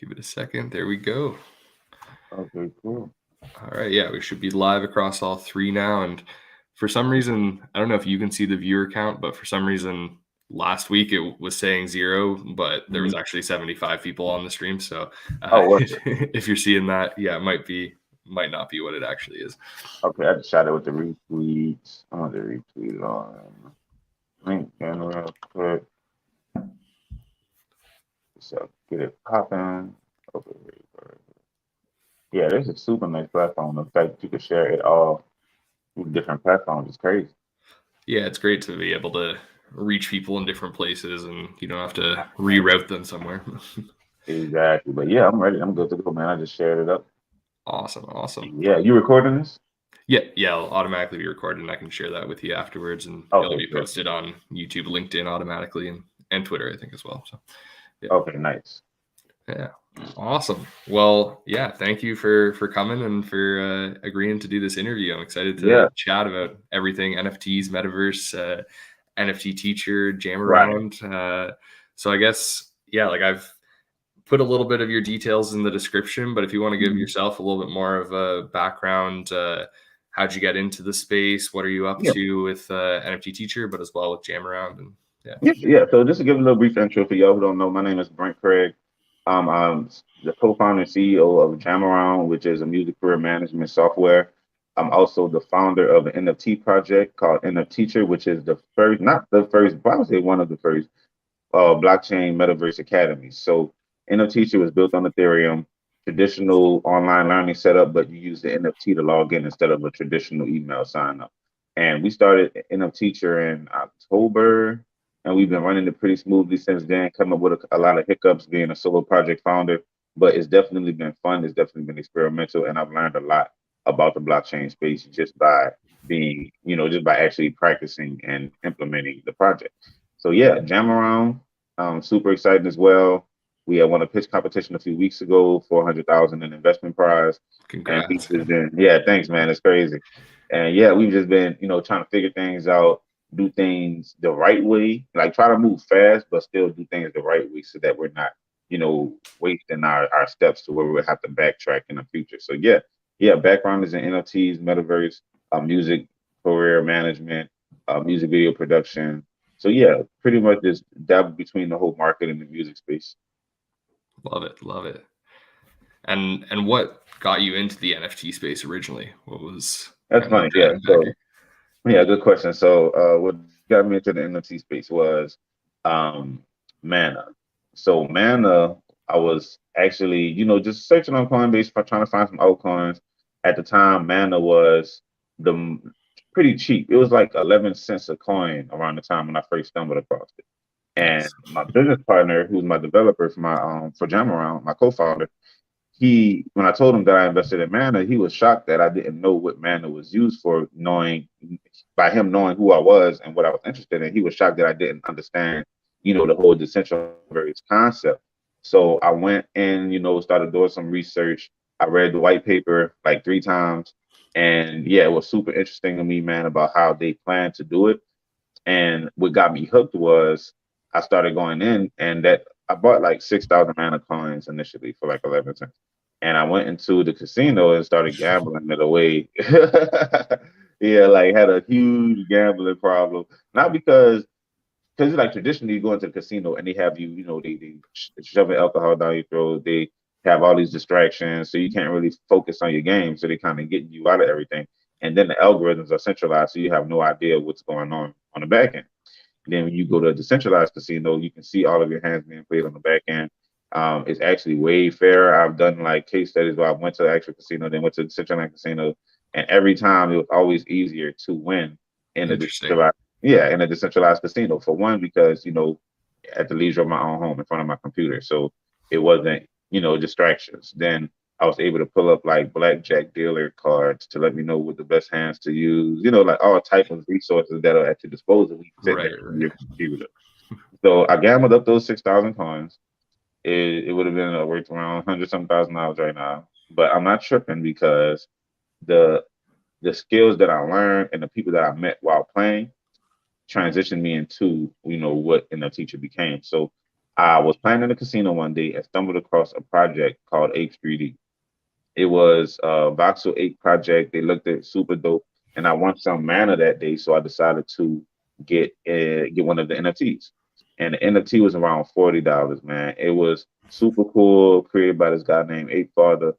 Give it a second. There we go. Okay, cool. All right. Yeah, we should be live across all three now. And for some reason, I don't know if you can see the viewer count, but for some reason, last week it was saying 0, but there was Mhm. actually 75 people on the stream. So Oh, was it? if you're seeing that, yeah, it might not be what it actually is. Okay, I just shot it with the retweets. I'm gonna retweet it on LinkedIn real quick. So get it popping. Okay, yeah, this is a super nice platform. The fact that you can share it all with different platforms is crazy. Yeah, it's great to be able to reach people in different places and you don't have to reroute them somewhere. Exactly. But yeah, I'm ready. I'm good to go, man. I just shared it up. Awesome. Yeah, you recording this? Yeah, I'll automatically be recorded and I can share that with you afterwards, and it'll Okay, be good. posted on YouTube, LinkedIn automatically, and Twitter, I think, as well. So Okay, nice. yeah. Awesome. Well, yeah, thank you for coming and for agreeing to do this interview. I'm excited to Yeah, chat about everything NFTs, Metaverse, NFT teacher, jam right. around. So I guess, yeah, like I've put a little bit of your details in the description, but if you want to give Mhm. yourself a little bit more of a background, how'd you get into the space? What are you up Yeah, to with NFT teacher, but as well with jam around? And yeah. yeah. So just to give a little brief intro for y'all who don't know, my name is Brent Craig. I'm the co-founder and CEO of Jamaround, which is a music career management software. I'm also the founder of an NFT project called NF Teacher, which is the first, not the first, but I would say one of the first blockchain metaverse academies. So NF Teacher was built on Ethereum, traditional online learning setup, but you use the NFT to log in instead of a traditional email sign up. And we started NF Teacher in October, and we've been running it pretty smoothly since then, come up with a lot of hiccups being a solo project founder, but it's definitely been fun. It's definitely been experimental, and I've learned a lot about the blockchain space just by being, just by actually practicing and implementing the project. So yeah, jam around. Super exciting as well. We had won a pitch competition a few weeks ago, 400,000 in investment prize, and we've Congrats. just been, yeah, thanks, man. It's crazy, and yeah, we've just been, trying to figure things out, do things the right way, like try to move fast, but still do things the right way, so that we're not, wasting our steps to where we would have to backtrack in the future. So yeah, background is in NFTs, metaverse, music career management, music video production. So yeah, pretty much just dabble between the whole market and the music space. Love it. And what got you into the NFT space originally? What was That's kind of the funny. Yeah. driving factor? So yeah, good question. So what got me into the NFT space was um Mana. So Mana, I was actually, just searching on Coinbase for trying to find some altcoins. At the time, Mana was the pretty cheap. It was like 11 cents a coin around the time when I first stumbled across it. And Nice. my business partner, who's my developer for my for Jamaround, my co-founder, he when I told him that I invested in Mana, he was shocked that I didn't know what Mana was used for, knowing by him knowing who I was and what I was interested in. He was shocked that I didn't understand, the whole decentralized concept. So I went and, started doing some research. I read the white paper like 3 times. And yeah, it was super interesting to me, man, about how they plan to do it. And what got me hooked was I started going in, and that I bought like 6,000 mana coins initially for like 11 cents. And I went into the casino and started gambling it away. Yeah, like had a huge gambling problem. Not because like traditionally you go into the casino and they have you, they shoving alcohol down your throat. They have all these distractions, so you can't really focus on your game. So they kind of getting you out of everything. And then the algorithms are centralized, so you have no idea what's going on the back end. Then when you go to a decentralized casino, you can see all of your hands being played on the back end. It's actually way fairer. I've done like case studies where I went to the actual casino, then went to the decentralized casino, and every time it was always easier to win in a Interesting. decentralized, yeah, in a decentralized casino. For one, because at the leisure of my own home in front of my computer, so it wasn't distractions. Then I was able to pull up like blackjack dealer cards to let me know what the best hands to use, like all type of resources that are at your disposal when you sit Right, next to right. your computer. So I gambled up those 6,000 coins. It would have been worth around 100 some thousand dollars right now. But I'm not tripping because the the skills that I learned and the people that I met while playing transitioned me into, what in a teacher became. So I was playing in a casino one day and stumbled across a project called H3D. It was a Voxel 8 project. They looked at super dope, and I won some mana that day, so I decided to get one of the NFTs. And the NFT was around $40, man. It was super cool, created by this guy named Ape Father,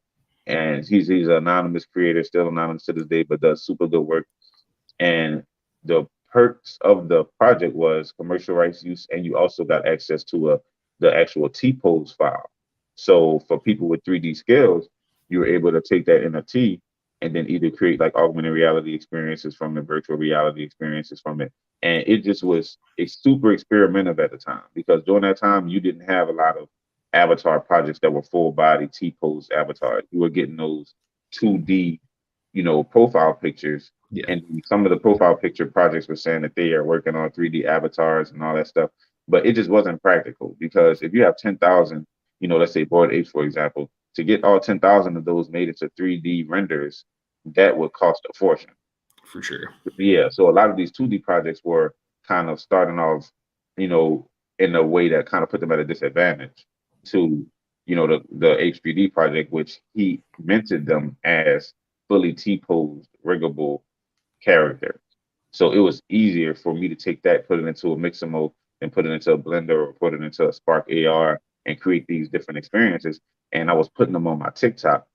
and he's an anonymous creator, still anonymous to this day, but does super good work. And the perks of the project was commercial rights use, and you also got access to the actual T-pose file. So for people with 3D skills, you were able to take that NFT and then either create like augmented reality experiences from it, virtual reality experiences from it. And it just was a super experimental at the time because during that time you didn't have a lot of avatar projects that were full body T-pose avatars. You were getting those 2D, profile pictures, Yeah, and some of the profile picture projects were saying that they are working on 3D avatars and all that stuff, but it just wasn't practical because if you have 10,000, let's say Bored Apes, for example, to get all 10,000 of those made into 3D renders, that would cost a fortune. for sure. Yeah, so a lot of these 2D projects were kind of starting off, you know, in a way that kind of put them at a disadvantage to, the H3D project, which he minted them as fully T-posed, riggable characters. So it was easier for me to take that, put it into a Mixamo, and put it into a Blender or put it into a Spark AR and create these different experiences. And I was putting them on my TikTok.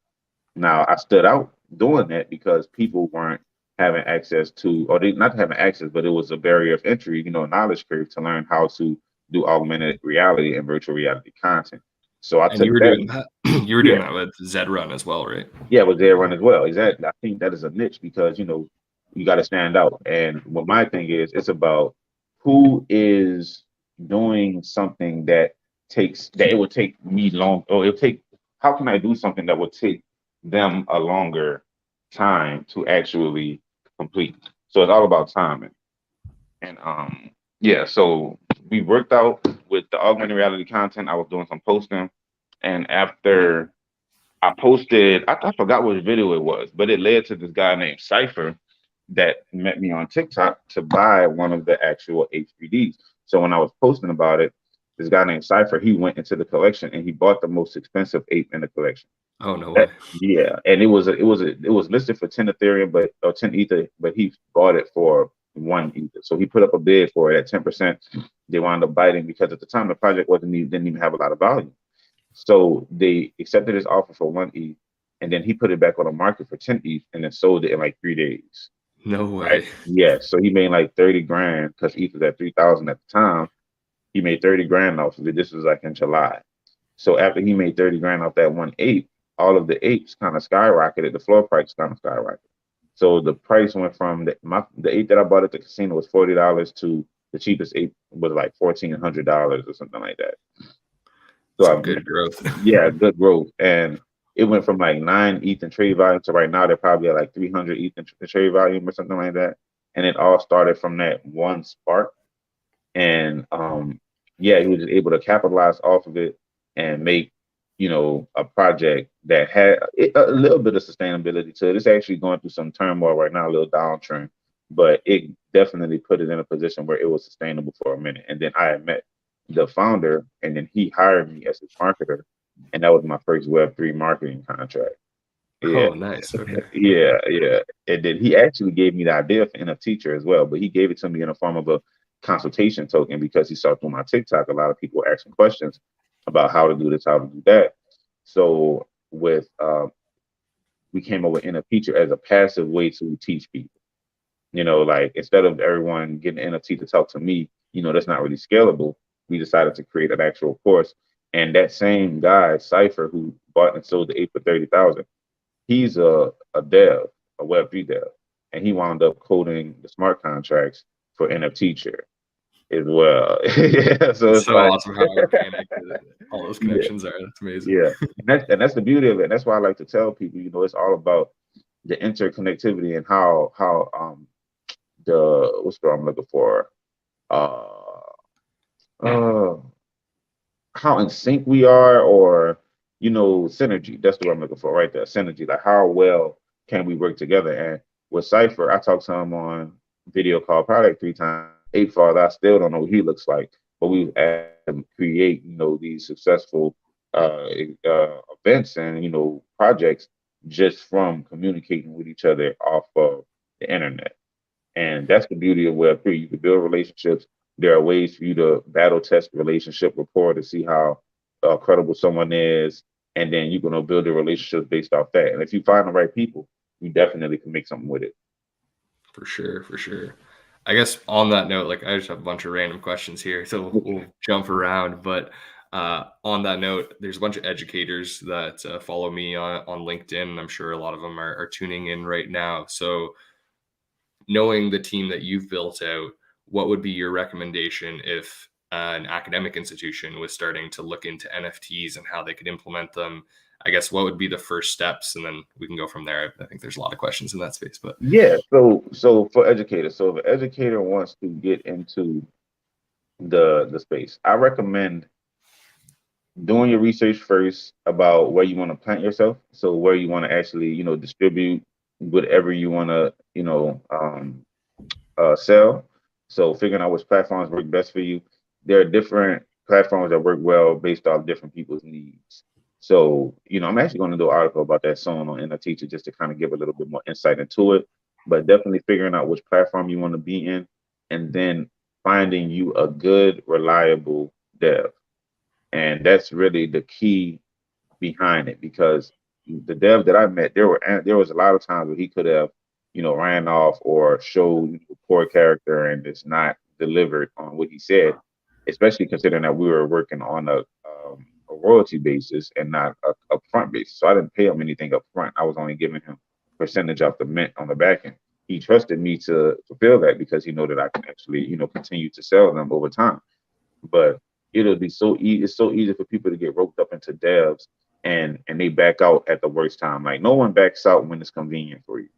Now I stood out doing that because people weren't having access to, or they not having access, but it was a barrier of entry, a knowledge curve to learn how to do augmented reality and virtual reality content. So I And you took were that. doing that. You were doing Yeah, that with Zed Run as well, right? yeah, was there run as well. Exactly. I think that is a niche because you got to stand out. And what my thing is, it's about who is doing something that it would take me long, or it'll take. How can I do something that would take them a longer time to actually complete? So it's all about timing. And yeah. So we worked out with the augmented reality content. I was doing some posting, and after I posted, I forgot which video it was, but it led to this guy named Cypher that met me on TikTok to buy one of the actual H3Ds. So when I was posting about it, this guy named Cypher, he went into the collection and he bought the most expensive ape in the collection. Oh, no That, way. yeah, and it was listed for 10 Ethereum, but or 10 Ether, but he bought it for 1 Ether. So he put up a bid for it at 10%. They wound up biting because at the time the project didn't even have a lot of value. So they accepted his offer for 1 ETH, and then he put it back on the market for 10 ETH, and then sold it in like 3 days. No Right? way. Yeah. So he made like 30 grand because ETH was at 3,000 at the time. He made 30 grand off of it. This was like in July. So after he made 30 grand off that 1 ape, all of the apes kind of skyrocketed. The floor price kind of skyrocketed. So the price went from the ape that I bought at the casino was $40 to the cheapest ape was like $1,400 or something like that. So Some good growth. yeah, good growth. And it went from like 9 ETH in trade volume to right now they're probably at like 300 ETH in trade volume or something like that. And it all started from that one spark. And yeah, he was just able to capitalize off of it and make, a project that had a little bit of sustainability to it. It's actually going through some turmoil right now, a little downtrend, but it definitely put it in a position where it was sustainable for a minute. And then I had met the founder, and then he hired me as his marketer, and that was my first Web3 marketing contract. Yeah, Oh, nice. Okay. yeah. And then he actually gave me the idea for NFT Teacher as well, but he gave it to me in the form of a consultation token because he saw through my TikTok a lot of people asking questions about how to do this, how to do that. So with we came up with NFT Teacher as a passive way to teach people. Like instead of everyone getting an NFT to talk to me, that's not really scalable. We decided to create an actual course. And that same guy, Cypher, who bought and sold the ape for 30,000, he's a dev, a Web3 dev, and he wound up coding the smart contracts for NFT Chair as well. Yeah, so It's it's so like, awesome how organic all those yeah, connections are. That's amazing. yeah, and that's the beauty of it. And that's why I like to tell people, it's all about the interconnectivity and how the what's the word I'm looking for, uh, uh, how in sync we are, or synergy. That's the word I'm looking for right there. Synergy, like how well can we work together? And with Cypher, I talked to him on video call probably like 3 times. Eight father, I still don't know what he looks like, but we've had them create, these successful events and projects just from communicating with each other off of the internet. And that's the beauty of Web3. You can build relationships. There are ways for you to battle test relationship rapport to see how credible someone is. And then you're going to build a relationship based off that. And if you find the right people, you definitely can make something with it. For sure, for sure. I guess on that note, like I just have a bunch of random questions here, so we'll jump around. But on that note, there's a bunch of educators that follow me on LinkedIn, and I'm sure a lot of them are tuning in right now. So, knowing the team that you've built out, what would be your recommendation if an academic institution was starting to look into NFTs and how they could implement them? I guess what would be the first steps, and then we can go from there. I think there's a lot of questions in that space, but Yeah. So for educators, so if an educator wants to get into the space, I recommend doing your research first about where you want to plant yourself. So where you want to actually, distribute whatever you want to, sell. So figuring out which platforms work best for you. There are different platforms that work well based off different people's needs. So, I'm actually going to do an article about that soon on Inner Teacher just to kind of give a little bit more insight into it. But definitely figuring out which platform you want to be in and then finding you a good, reliable dev. And that's really the key behind it because the dev that I met, there was a lot of times where he could have, ran off or showed poor character and it's not delivered on what he said, especially considering that we were working on a royalty basis and not a upfront basis. So I didn't pay him anything up front. I was only giving him percentage off the mint on the back end. He trusted me to fulfill that because he know that I can actually, continue to sell them over time. But it'll be so easy. It's so easy for people to get roped up into devs and they back out at the worst time. Like no one backs out when it's convenient for you.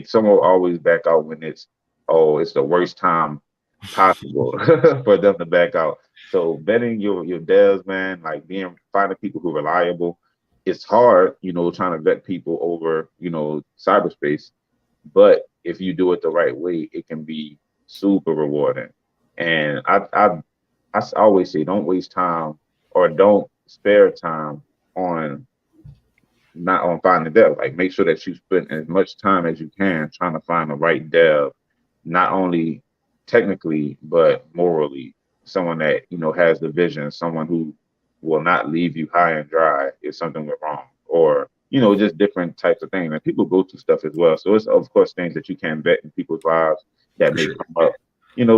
Some will always back out when it's the worst time possible for them to back out. So betting your devs, man, like finding people who are reliable. It's hard, trying to vet people over, cyberspace. But if you do it the right way, it can be super rewarding. And I always say, don't waste time or don't spare time on not on finding dev. Like make sure that you spend as much time as you can trying to find the right dev, not only technically but morally. Someone that has the vision, someone who will not leave you high and dry if something went wrong, or just different types of things. And people go through stuff as well. So it's of course things that you can vet in people's lives that for may sure. come up.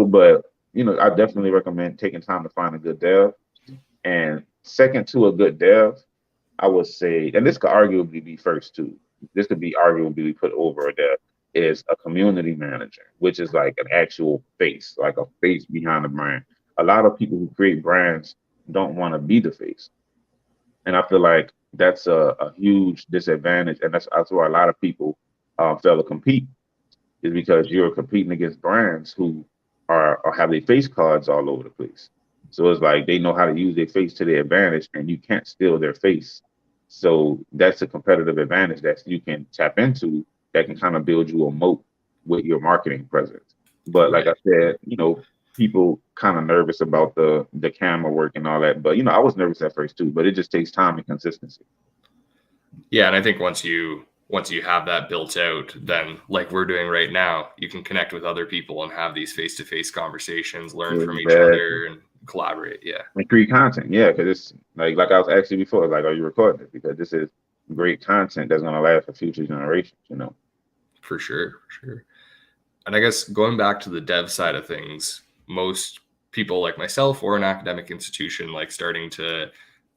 But I definitely recommend taking time to find a good dev. And second to a good dev, I would say, and this could arguably be first too. This could be arguably put over there is a community manager, which is like an actual face, like a face behind the brand. A lot of people who create brands don't want to be the face. And I feel like that's a huge disadvantage. And that's why a lot of people fail to compete is because you're competing against brands who are have their face cards all over the place. So it's like they know how to use their face to their advantage, and you can't steal their face. So that's a competitive advantage that you can tap into that can kind of build you a moat with your marketing presence. But like Right. I said, people kind of nervous about the camera work and all that. But I was nervous at first too, but it just takes time and consistency. Yeah, and I think once you have that built out, then like we're doing right now, you can connect with other people and have these face-to-face conversations, learn from each Exactly. other, and collaborate. Yeah, And create content, yeah, because it's like I was asking before, like, are you recording it? Because this is great content that's gonna last for future generations. for sure, for sure. And I guess going back to the dev side of things, most people like myself or an academic institution like starting to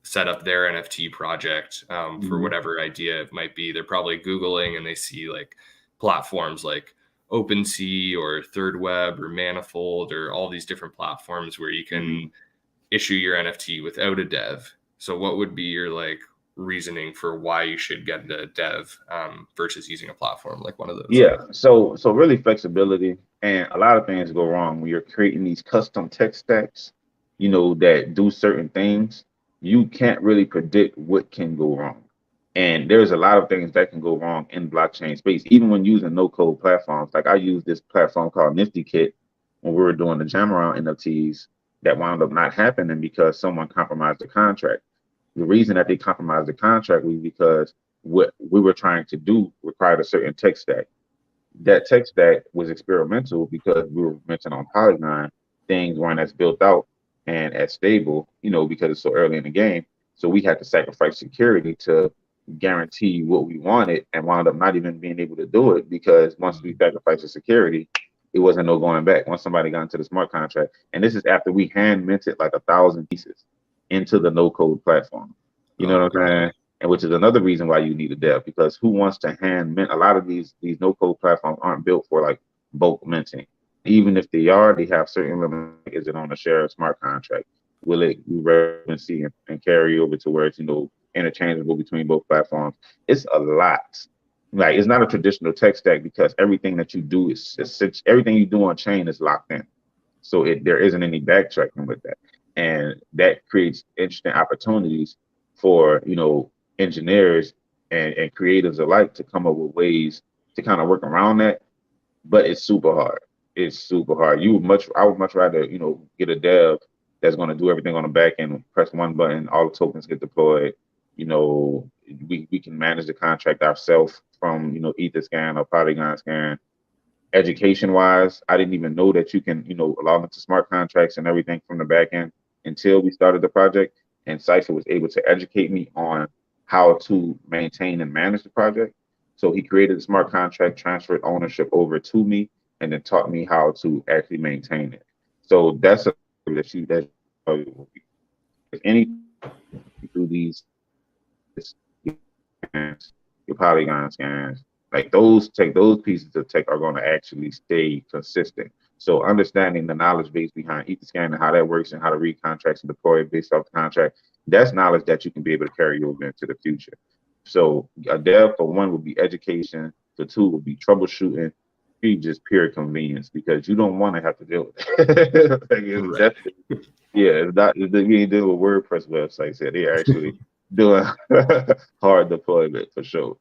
set up their NFT project for Mhm. whatever idea it might be, they're probably Googling and they see like platforms like OpenSea or Third Web or Manifold or all these different platforms where you can Mhm. issue your NFT without a dev. So what would be your like reasoning for why you should get a dev versus using a platform like one of those? Yeah, so really flexibility, and a lot of things go wrong when you're creating these custom tech stacks, that do certain things. You can't really predict what can go wrong. And there's a lot of things that can go wrong in blockchain space, even when using no code platforms. Like I use this platform called Nifty Kit when we were doing the Jam around NFTs. that wound up not happening because someone compromised the contract. The reason that they compromised the contract was because what we were trying to do required a certain tech stack. That tech stack was experimental because we were mentioned on Polygon, things weren't as built out and as stable, because it's so early in the game. So we had to sacrifice security to guarantee what we wanted and wound up not even being able to do it because once we sacrificed the security, it wasn't no going back. Once somebody got into the smart contract, and this is after we hand minted like 1,000 pieces into the no code platform. You know Oh, what I'm saying? And which is another reason why you need a dev, because who wants to hand mint? A lot of these no code platforms aren't built for like bulk minting. Even if they are, they have certain limits. Is it on a shared smart contract? Will it be relevancy and carry over to where it's interchangeable between both platforms? It's a lot. Like it's not a traditional tech stack because everything that you do is everything you do on chain is locked in. So there isn't any backtracking with that. And that creates interesting opportunities for, engineers and creatives alike to come up with ways to kind of work around that. But it's super hard. It's super hard. I would much rather, get a dev that's going to do everything on the back end, press one button, all the tokens get deployed. You know, we can manage the contract ourselves from, Etherscan or Polygon scan. Education wise, I didn't even know that you can, log into smart contracts and everything from the back end until we started the project. And Cypher was able to educate me on how to maintain and manage the project. So he created a smart contract, transferred ownership over to me, and then taught me how to actually maintain it. So that's a that any through these scans, your Polygon scans, like those pieces of tech are going to actually stay consistent. So understanding the knowledge base behind Etherscan and how that works and how to read contracts and deploy it based off the contract, that's knowledge that you can be able to carry over into the future. So a dev for one would be education, for two would be troubleshooting, three just pure convenience because you don't want to have to deal with it. Like right. yeah, it's not we ain't dealing with WordPress websites here. They're actually doing hard deployment for sure.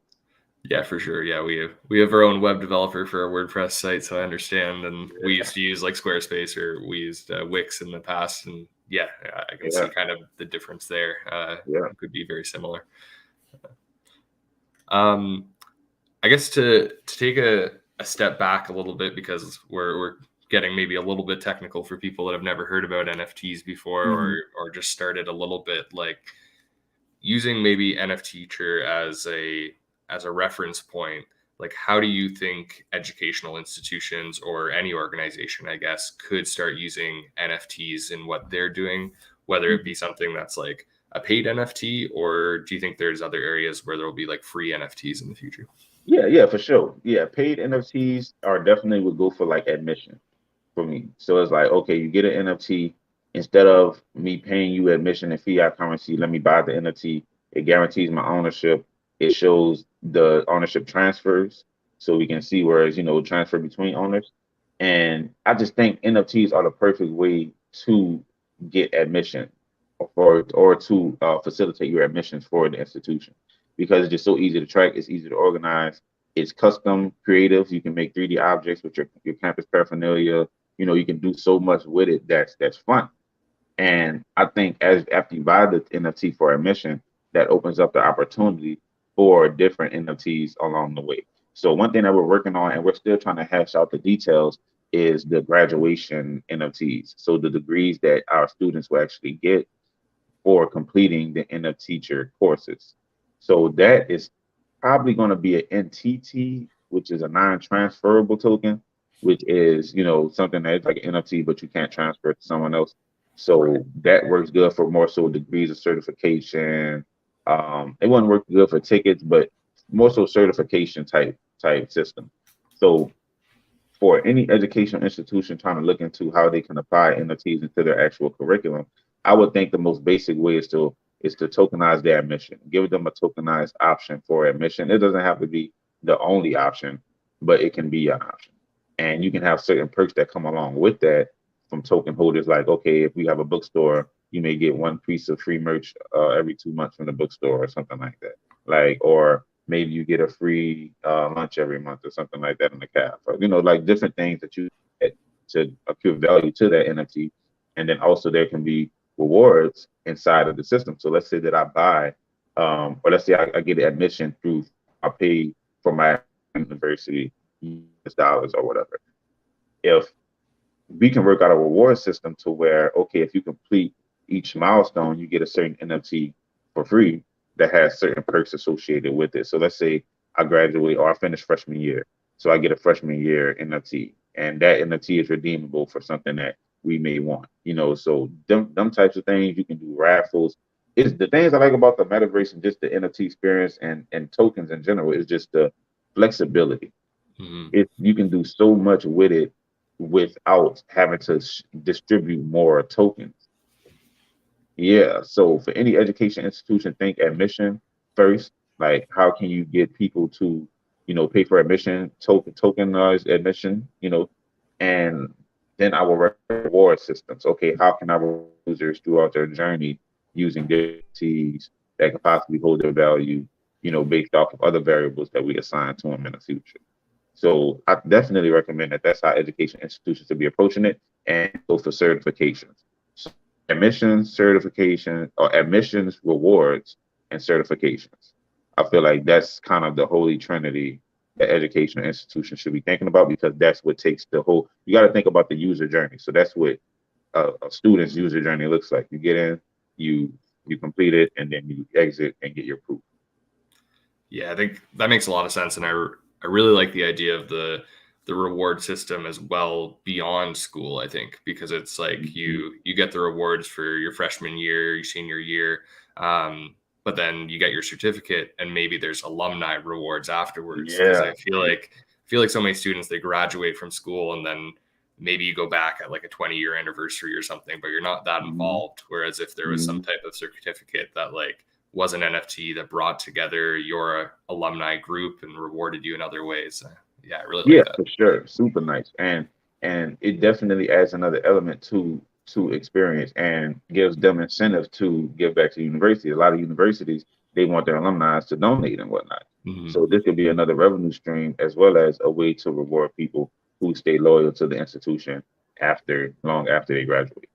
Yeah, for sure. Yeah, we have our own web developer for our WordPress site, so I understand. And we used to use like Squarespace or we used Wix in the past, and yeah, I can see Yeah, kind of the difference there. yeah. It could be very similar. Um, I guess to take a step back a little bit because we're getting maybe a little bit technical for people that have never heard about NFTs before Mhm. or just started a little bit like using maybe NFT as a reference point, like how do you think educational institutions or any organization, I guess, could start using NFTs in what they're doing, whether it be something that's like a paid NFT, or do you think there's other areas where there will be like free NFTs in the future? Yeah, yeah, for sure. Yeah, paid NFTs are definitely would go for like admission for me. So it's like, okay, you get an NFT instead of me paying you admission in fiat currency, let me buy the NFT. It guarantees my ownership. It shows the ownership transfers so we can see where it's, transfer between owners. And I just think NFTs are the perfect way to get admission or to facilitate your admissions for the institution because it's just so easy to track. It's easy to organize. It's custom creative. You can make 3D objects with your campus paraphernalia. You can do so much with it that's fun. And I think as after you buy the NFT for admission, that opens up the opportunity for different NFTs along the way. So one thing that we're working on, and we're still trying to hash out the details, is the graduation NFTs. So the degrees that our students will actually get for completing the NFT teacher courses. So that is probably going to be an NTT, which is a non-transferable token, which is, something that's like an NFT, but you can't transfer it to someone else. Right. So that works good for more so degrees of certification. It wouldn't work good for tickets, but more so certification type system. So for any educational institution trying to look into how they can apply NFTs into their actual curriculum, I would think the most basic way is to tokenize their admission. Give them a tokenized option for admission. It doesn't have to be the only option, but it can be an option. And you can have certain perks that come along with that from token holders. Like, okay, if we have a bookstore, you may get one piece of free merch every 2 months from the bookstore or something like that. Like, or maybe you get a free lunch every month or something like that in the caf. Or, like different things that you get to accrue value to that NFT. And then also there can be rewards inside of the system. So let's say that I buy, or let's say I get admission through, I pay for my university US dollars or whatever. If we can work out a reward system to where, okay, if you complete each milestone, you get a certain NFT for free that has certain perks associated with it. So let's say I graduate or I finish freshman year. So I get a freshman year NFT, and that NFT is redeemable for something that we may want, So them types of things, you can do raffles. Is the things I like about the metaverse and just the NFT experience and tokens in general is just the flexibility. Mhm. You can do so much with it without having to distribute more tokens. Yeah. So for any education institution, think admission first. Like, how can you get people to, pay for admission, tokenized admission, and then I will reward systems. Okay, how can I reward users throughout their journey using their T's that can possibly hold their value, based off of other variables that we assign to them in the future. So I definitely recommend that that's how education institutions should be approaching it, and go for certifications. So admissions, certification, or admissions, rewards, and certifications. I feel like that's kind of the holy trinity that educational institutions should be thinking about, because that's what takes the whole. You got to think about the user journey. So that's what a student's user journey looks like. You get in, you complete it, and then you exit and get your proof. Yeah, I think that makes a lot of sense, and I really like the idea of the reward system as well beyond school. I think because it's like Mhm. you get the rewards for your freshman year, your senior year, but then you get your certificate, and maybe there's alumni rewards afterwards. Because Yeah. I feel like so many students, they graduate from school and then maybe you go back at like a 20-year anniversary or something, but you're not that Mhm. involved. Whereas if there was some Mhm. type of certificate that like was an NFT that brought together your alumni group and rewarded you in other ways. Yeah, I really Yeah, like that. for sure. Super nice. And it definitely adds another element to experience and gives them incentive to give back to the university. A lot of universities, they want their alumni to donate and whatnot. Mhm. So this could be another revenue stream, as well as a way to reward people who stay loyal to the institution long after they graduate.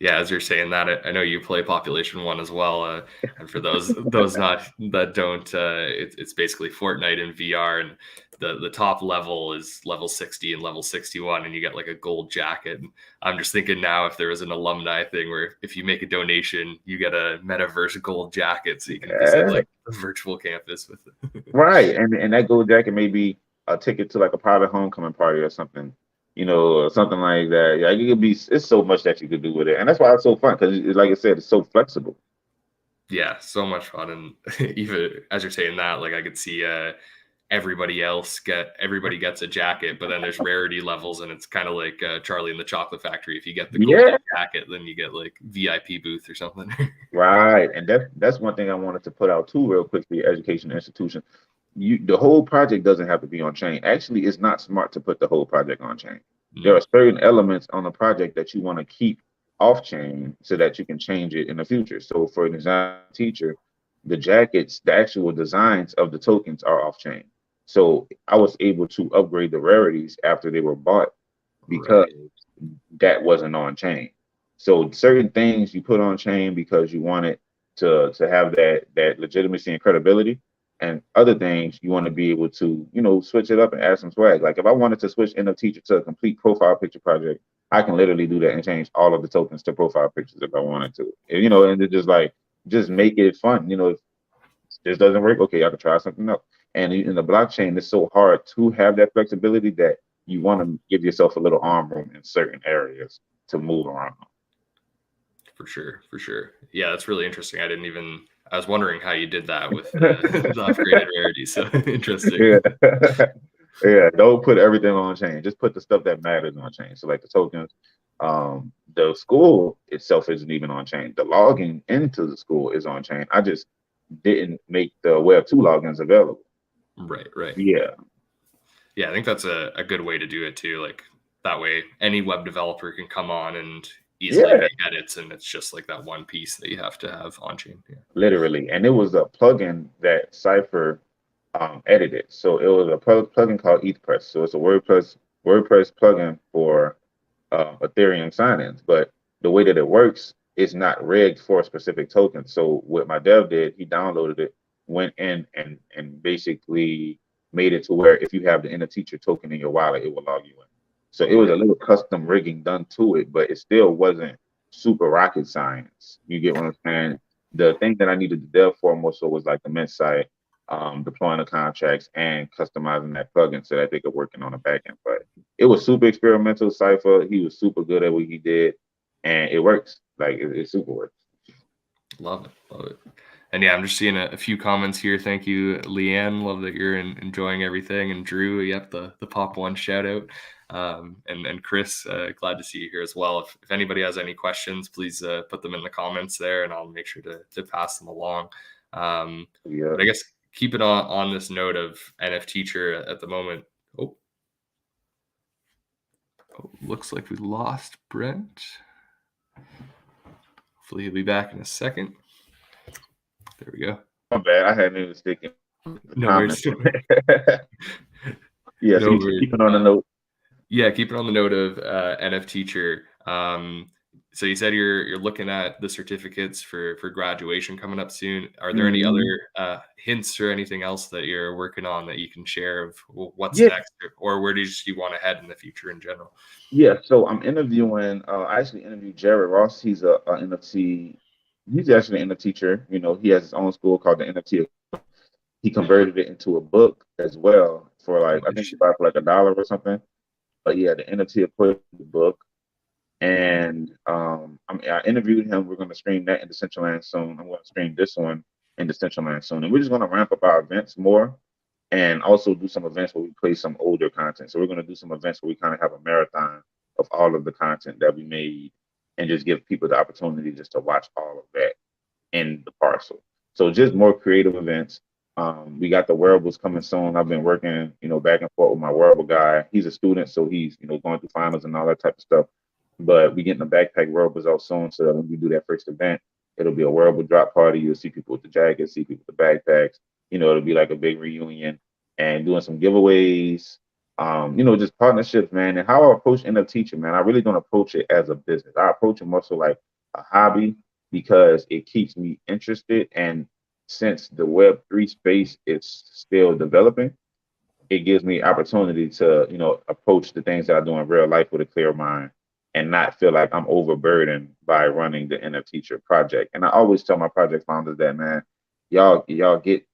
Yeah, as you're saying that, I know you play Population One as well, and for those not that don't, it's basically Fortnite in VR, and the top level is level 60 and level 61, and you get like a gold jacket. And I'm just thinking now, if there was an alumni thing where if you make a donation, you get a Metaverse gold jacket, so you can visit Yeah, like a virtual campus with it. right. And that gold jacket may be a ticket to like a private homecoming party or something, or something like that. Yeah, it could be. It's so much that you could do with it, and that's why it's so fun, because, like I said, it's so flexible. Yeah, so much fun, and even as you're saying that, like I could see everybody gets a jacket, but then there's rarity levels, and it's kind of like Charlie and the Chocolate Factory. If you get the Yeah, golden jacket, then you get like VIP booth or something. right. And that's one thing I wanted to put out too, real quick, for your education institution. The whole project doesn't have to be on chain. Actually, it's not smart to put the whole project on chain. There are Mm, certain elements on the project that you want to keep off chain so that you can change it in the future. So, for an example, teacher, the jackets, the actual designs of the tokens are off chain. So I was able to upgrade the rarities after they were bought, because right, that wasn't on chain. So certain things you put on chain because you want it to have that legitimacy and credibility, and other things you want to be able to switch it up and add some swag. Like if I wanted to switch NFT to a complete profile picture project, I can literally do that and change all of the tokens to profile pictures if I wanted to. And it's just like, just make it fun. If this doesn't work, okay, I can try something else. And in the blockchain, it's so hard to have that flexibility that you want to give yourself a little arm room in certain areas to move around. for sure, for sure. Yeah, that's really interesting. I was wondering how you did that with the upgraded rarity. So interesting. Yeah. Yeah, don't put everything on chain. Just put the stuff that matters on chain. So like the tokens, the school itself isn't even on chain. The logging into the school is on chain. I just didn't make the Web2 logins available. Right, right. Yeah. Yeah, I think that's a good way to do it too. Like that way, any web developer can come on and easily Yeah. make edits, and it's just like that one piece that you have to have on chain. Yeah. Literally. And it was a plugin that Cypher edited. So it was a plugin called ETHPress. So it's a WordPress plugin for Ethereum sign-ins. But the way that it works, it's not rigged for a specific token. So what my dev did, he downloaded it, went in and basically made it to where if you have the inner teacher token in your wallet, it will log you in. So it was a little custom rigging done to it, but it still wasn't super rocket science. You get what I'm saying? The thing that I needed to dev for more so was like the Mint site, deploying the contracts and customizing that plugin so that they could work in on the back end. But it was super experimental. Cypher, he was super good at what he did, and it works. Like it super works. Love it. Love it. And yeah, I'm just seeing a few comments here. Thank you, Leanne. Love that you're enjoying everything. And Drew, yep, the pop one shout out. And Chris, glad to see you here as well. If anybody has any questions, please put them in the comments there, and I'll make sure to pass them along. Yeah. But I guess keep it on this note of NF Teacher at the moment. Oh, looks like we lost Brent. Hopefully he'll be back in a second. There we go. My bad. I hadn't even sticking. No worries. Yeah, so keeping on the note. Yeah, keeping on the note of NF Teacher. So you said you're looking at the certificates for graduation coming up soon. Are there any other hints or anything else that you're working on that you can share of what's next, or where do you want to head in the future in general? Yeah, so I'm interviewing. I actually interviewed Jared Ross. He's a NFT. He's actually an NFT teacher. You know, he has his own school called the NFT. He converted it into a book as well for like I think you buy it for like $1 or something. But yeah, the NFT equivalent book. And I interviewed him. We're going to stream that in Decentraland soon. I'm going to stream this one in Decentraland soon, and we're just going to ramp up our events more, and also do some events where we play some older content. So we're going to do some events where we kind of have a marathon of all of the content that we made, and just give people the opportunity just to watch all of that in the parcel. So just more creative events. We got the wearables coming soon. I've been working, back and forth with my wearable guy. He's a student, so he's, going through finals and all that type of stuff. But we getting the backpack wearables out soon, so that when we do that first event, it'll be a wearable drop party. You'll see people with the jackets, see people with the backpacks. It'll be like a big reunion and doing some giveaways. Just partnerships, man. And how I approach NFT teaching, man, I really don't approach it as a business. I approach it more so like a hobby because it keeps me interested. And since the Web3 space is still developing, it gives me opportunity to, approach the things that I do in real life with a clear mind and not feel like I'm overburdened by running the NFT Teacher project. And I always tell my project founders that, man, y'all get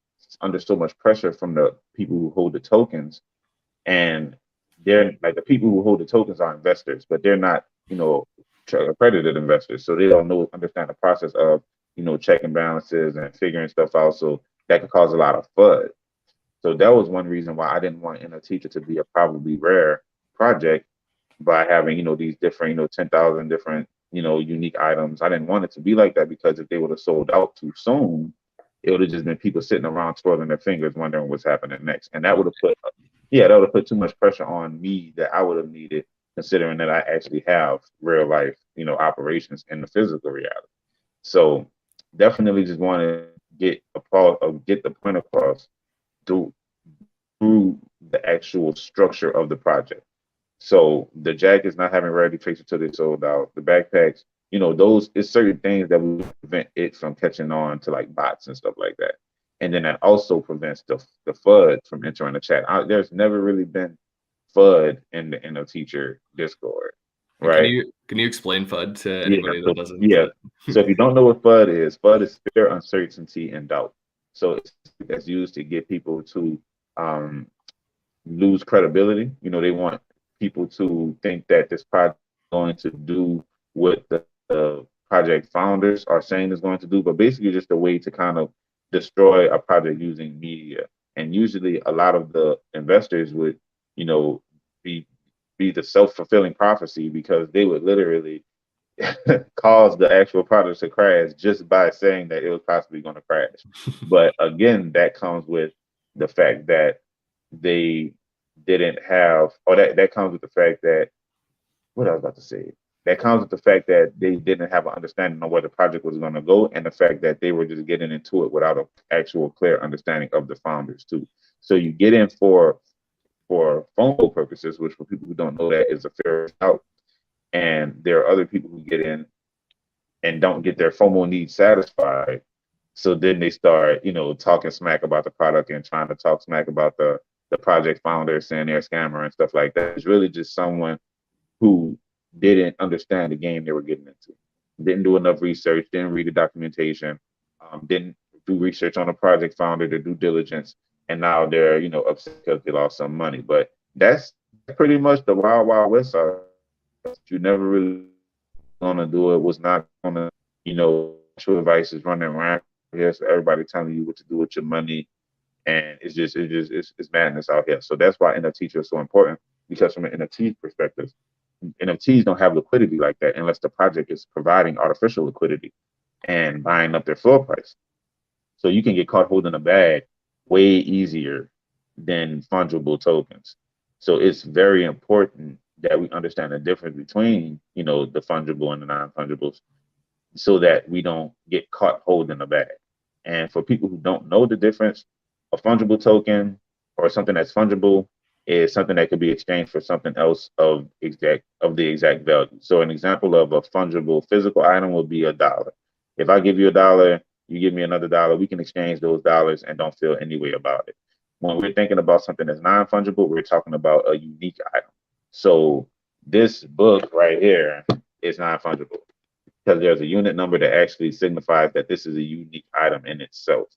under so much pressure from the people who hold the tokens, and they're like the people who hold the tokens are investors, but they're not, accredited investors. So they don't understand the process of, checking balances and figuring stuff out. So that could cause a lot of FUD. So that was one reason why I didn't want NFT Teacher to be a probably rare project by having, these different, 10,000 different, unique items. I didn't want it to be like that, because if they would have sold out too soon, it would have just been people sitting around twirling their fingers wondering what's happening next. And that would have put too much pressure on me that I would have needed, considering that I actually have real life, operations in the physical reality. So definitely just want to get the point across through the actual structure of the project. So the jackets not having ready fix until they sold out. The backpacks, those is certain things that will prevent it from catching on to like bots and stuff like that. And then that also prevents the FUD from entering the chat. There's never really been FUD in the teacher Discord, right? Can you explain FUD to anybody that doesn't? Yeah. So if you don't know what FUD is fear, uncertainty, and doubt. So it's used to get people to lose credibility. They want people to think that this project is going to do what the project founders are saying is going to do, but basically just a way to kind of destroy a project using media. And usually a lot of the investors would, be the self-fulfilling prophecy, because they would literally cause the actual product to crash just by saying that it was possibly going to crash. But again, that comes with the fact that they didn't have, or that comes with the fact that, what I was about to say, that comes with the fact that they didn't have an understanding of where the project was going to go, and the fact that they were just getting into it without an actual clear understanding of the founders too. So you get in for FOMO purposes, which for people who don't know, that is a fair out. And there are other people who get in and don't get their FOMO needs satisfied. So then they start, talking smack about the product and trying to talk smack about the project founder, saying they're a scammer and stuff like that. It's really just someone who didn't understand the game they were getting into, didn't do enough research, didn't read the documentation, didn't do research on the project founder, their due diligence, and now they're, upset because they lost some money. But that's pretty much the wild, wild west side. You never really gonna do it. Was not gonna, true advice is running around here, so everybody telling you what to do with your money, and it's madness out here. So that's why NFTs are so important, because from an NFT perspective, NFTs don't have liquidity like that unless the project is providing artificial liquidity and buying up their floor price. So you can get caught holding a bag way easier than fungible tokens. So it's very important that we understand the difference between, the fungible and the non-fungibles, so that we don't get caught holding a bag. And for people who don't know the difference, a fungible token or something that's fungible is something that could be exchanged for something else of the exact value. So an example of a fungible physical item would be $1. If I give you $1, you give me another dollar, we can exchange those dollars and don't feel any way about it. When we're thinking about something that's non-fungible, we're talking about a unique item. So this book right here is non-fungible, because there's a unit number that actually signifies that this is a unique item in itself.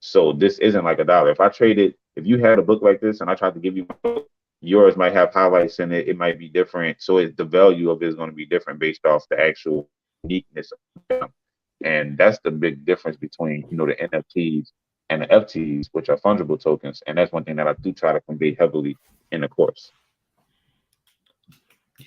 So this isn't like $1. If you had a book like this and I tried to give you my book, yours might have highlights in it. It might be different. So the value of it is going to be different based off the actual uniqueness of them. And that's the big difference between, the NFTs and the FTs, which are fungible tokens. And that's one thing that I do try to convey heavily in the course.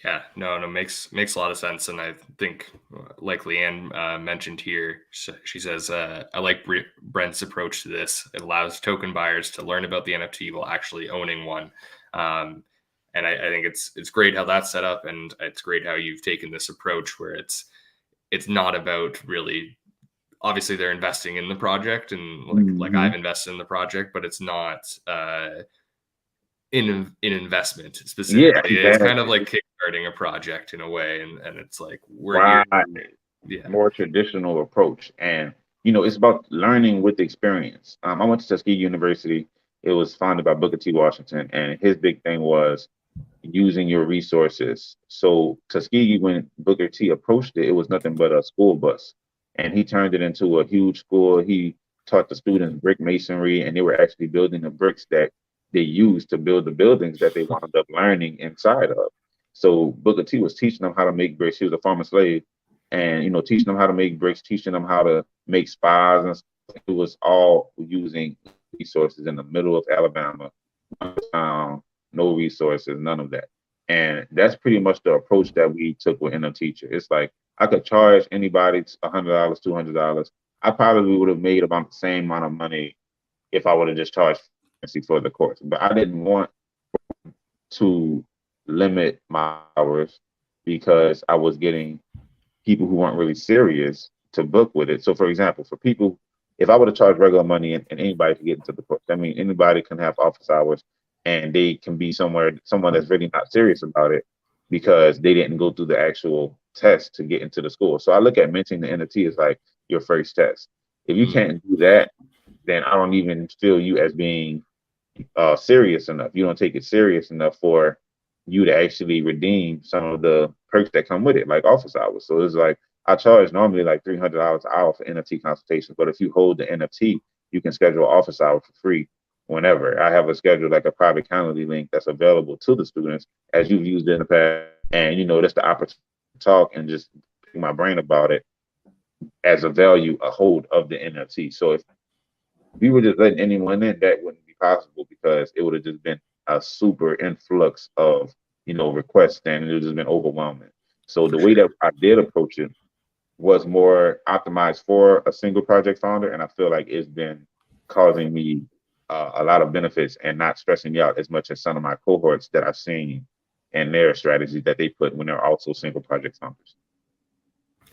Yeah, no, makes a lot of sense, and I think, like Leanne mentioned here, she says, "I like Brent's approach to this. It allows token buyers to learn about the NFT while actually owning one." And I think it's great how that's set up, and it's great how you've taken this approach where it's not about really. Obviously, they're investing in the project, and like I've invested in the project, but it's not in investment specifically. Yeah, It's kind of like kickstarting a project in a way, and it's like we're here. Yeah, more traditional approach. And it's about learning with experience. I went to Tuskegee University. It was founded by Booker T. Washington, and his big thing was using your resources. So Tuskegee, when Booker T approached it, it was nothing but a school bus, and he turned it into a huge school. He taught the students brick masonry, and they were actually building the bricks that they used to build the buildings that they wound up learning inside of. So Booker T was teaching them how to make bricks. He was a former slave, and teaching them how to make bricks, teaching them how to make spas, and stuff. It was all using resources in the middle of Alabama, no resources, none of that. And that's pretty much the approach that we took with NM Teacher. It's like I could charge anybody $100, $200. I probably would have made about the same amount of money if I would have just charged for the course. But I didn't want to limit my hours, because I was getting people who weren't really serious to book with it. So for example, for people, if I would have charged regular money and anybody can get into the course, I mean, anybody can have office hours and they can be someone that's really not serious about it because they didn't go through the actual test to get into the school. So I look at minting the NFT as like your first test. If you can't do that, then I don't even feel you as being serious enough. You don't take it serious enough for you to actually redeem some of the perks that come with it, like office hours. So it's like I charge normally like $300 an hour for NFT consultations, but if you hold the NFT, you can schedule office hour for free whenever. I have a schedule, like a private Calendly link that's available to the students as you've used it in the past. And that's the opportunity to talk and just pick my brain about it as a value, a hold of the NFT. So if we were just letting anyone in, that wouldn't be possible, because it would have just been a super influx of requests, and it would have just been overwhelming. So the way that I did approach it was more optimized for a single project founder, and I feel like it's been causing me a lot of benefits and not stressing me out as much as some of my cohorts that I've seen and their strategies that they put when they're also single project founders.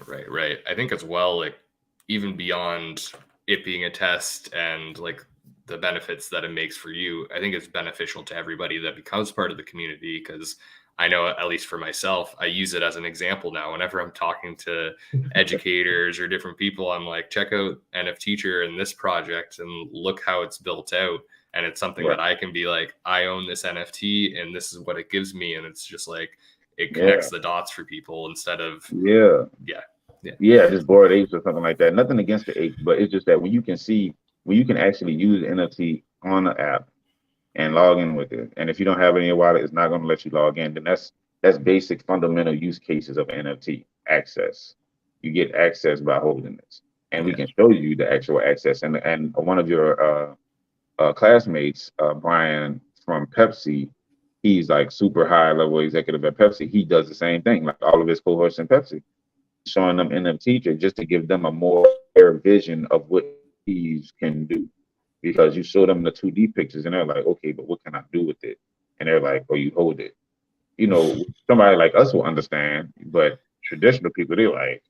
Right. I think as well, like even beyond it being a test and like the benefits that it makes for you, I think it's beneficial to everybody that becomes part of the community, because I know at least for myself, I use it as an example now. Whenever I'm talking to educators or different people, I'm like, check out NF Teacher and this project and look how it's built out. And it's something Right. that I can be like, I own this NFT and this is what it gives me. And it's just like, it Yeah. connects the dots for people instead of, Yeah. yeah, yeah, Yeah. Just bored apes or something like that. Nothing against the apes, but it's just that when you can actually use NFT on the app and log in with it. And if you don't have it in your wallet, it's not going to let you log in. Then that's basic fundamental use cases of NFT access. You get access by holding this, and we yeah. can show you the actual access. And one of your classmates, Brian from Pepsi, he's like super high level executive at Pepsi. He does the same thing, like all of his cohorts in Pepsi, showing them NFT just to give them a more clear vision of what these can do, because you show them the 2D pictures and they're like, okay, but what can I do with it? And they're like, oh, you hold it. Somebody like us will understand, but traditional people, they're like,